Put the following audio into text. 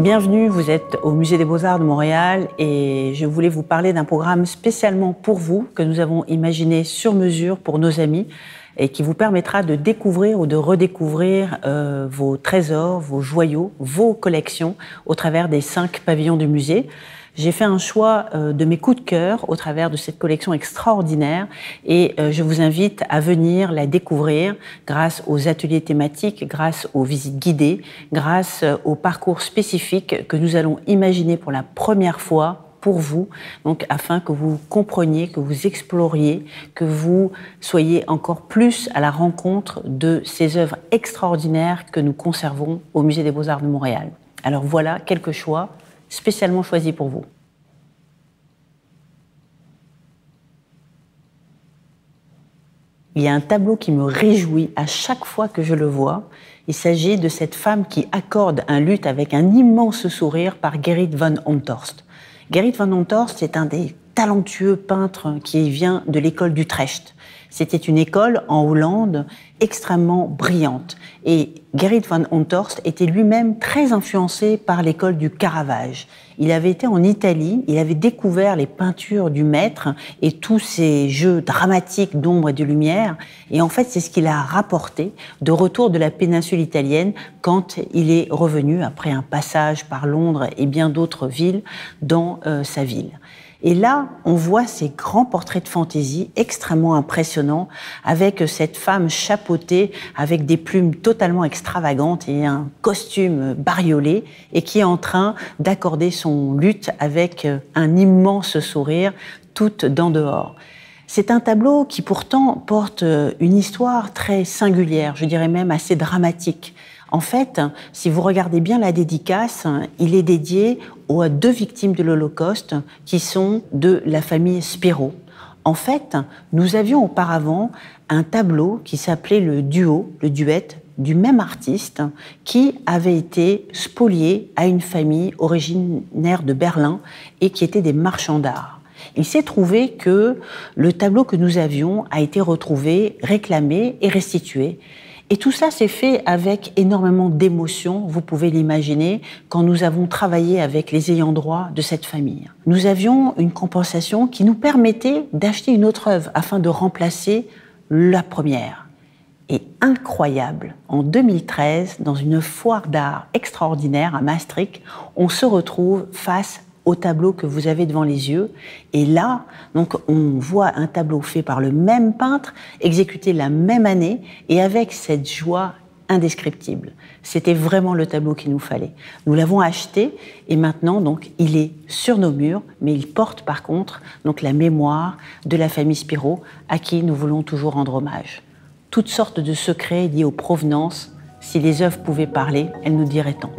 Bienvenue, vous êtes au Musée des Beaux-Arts de Montréal et je voulais vous parler d'un programme spécialement pour vous que nous avons imaginé sur mesure pour nos amis et qui vous permettra de découvrir ou de redécouvrir vos trésors, vos joyaux, vos collections au travers des 5 pavillons du musée. J'ai fait un choix de mes coups de cœur au travers de cette collection extraordinaire et je vous invite à venir la découvrir grâce aux ateliers thématiques, grâce aux visites guidées, grâce aux parcours spécifiques que nous allons imaginer pour la première fois pour vous, donc afin que vous compreniez, que vous exploriez, que vous soyez encore plus à la rencontre de ces œuvres extraordinaires que nous conservons au Musée des Beaux-Arts de Montréal. Alors voilà quelques choix spécialement choisi pour vous. Il y a un tableau qui me réjouit à chaque fois que je le vois. Il s'agit de cette femme qui accorde un luth avec un immense sourire par Gerrit van Honthorst. Gerrit van Honthorst est un des talentueux peintres qui vient de l'école d'Utrecht. C'était une école en Hollande extrêmement brillante. Et Gerrit van Honthorst était lui-même très influencé par l'école du Caravage. Il avait été en Italie, il avait découvert les peintures du maître et tous ces jeux dramatiques d'ombre et de lumière. Et en fait, c'est ce qu'il a rapporté de retour de la péninsule italienne quand il est revenu après un passage par Londres et bien d'autres villes dans sa ville. Et là, on voit ces grands portraits de fantaisie extrêmement impressionnants avec cette femme chapeautée avec des plumes totalement extravagantes et un costume bariolé et qui est en train d'accorder son luth avec un immense sourire, toute d'en dehors. C'est un tableau qui pourtant porte une histoire très singulière, je dirais même assez dramatique. En fait, si vous regardez bien la dédicace, il est dédié aux 2 victimes de l'Holocauste qui sont de la famille Spiro. En fait, nous avions auparavant un tableau qui s'appelait le duet du même artiste qui avait été spolié à une famille originaire de Berlin et qui était des marchands d'art. Il s'est trouvé que le tableau que nous avions a été retrouvé, réclamé et restitué. Et tout ça s'est fait avec énormément d'émotion, vous pouvez l'imaginer, quand nous avons travaillé avec les ayants droit de cette famille. Nous avions une compensation qui nous permettait d'acheter une autre œuvre afin de remplacer la première. Et incroyable, en 2013, dans une foire d'art extraordinaire à Maastricht, on se retrouve face au tableau que vous avez devant les yeux. Et là, donc, on voit un tableau fait par le même peintre, exécuté la même année, et avec cette joie indescriptible. C'était vraiment le tableau qu'il nous fallait. Nous l'avons acheté, et maintenant, donc, il est sur nos murs, mais il porte par contre donc, la mémoire de la famille Spiro, à qui nous voulons toujours rendre hommage. Toutes sortes de secrets liés aux provenances. Si les œuvres pouvaient parler, elles nous diraient tant.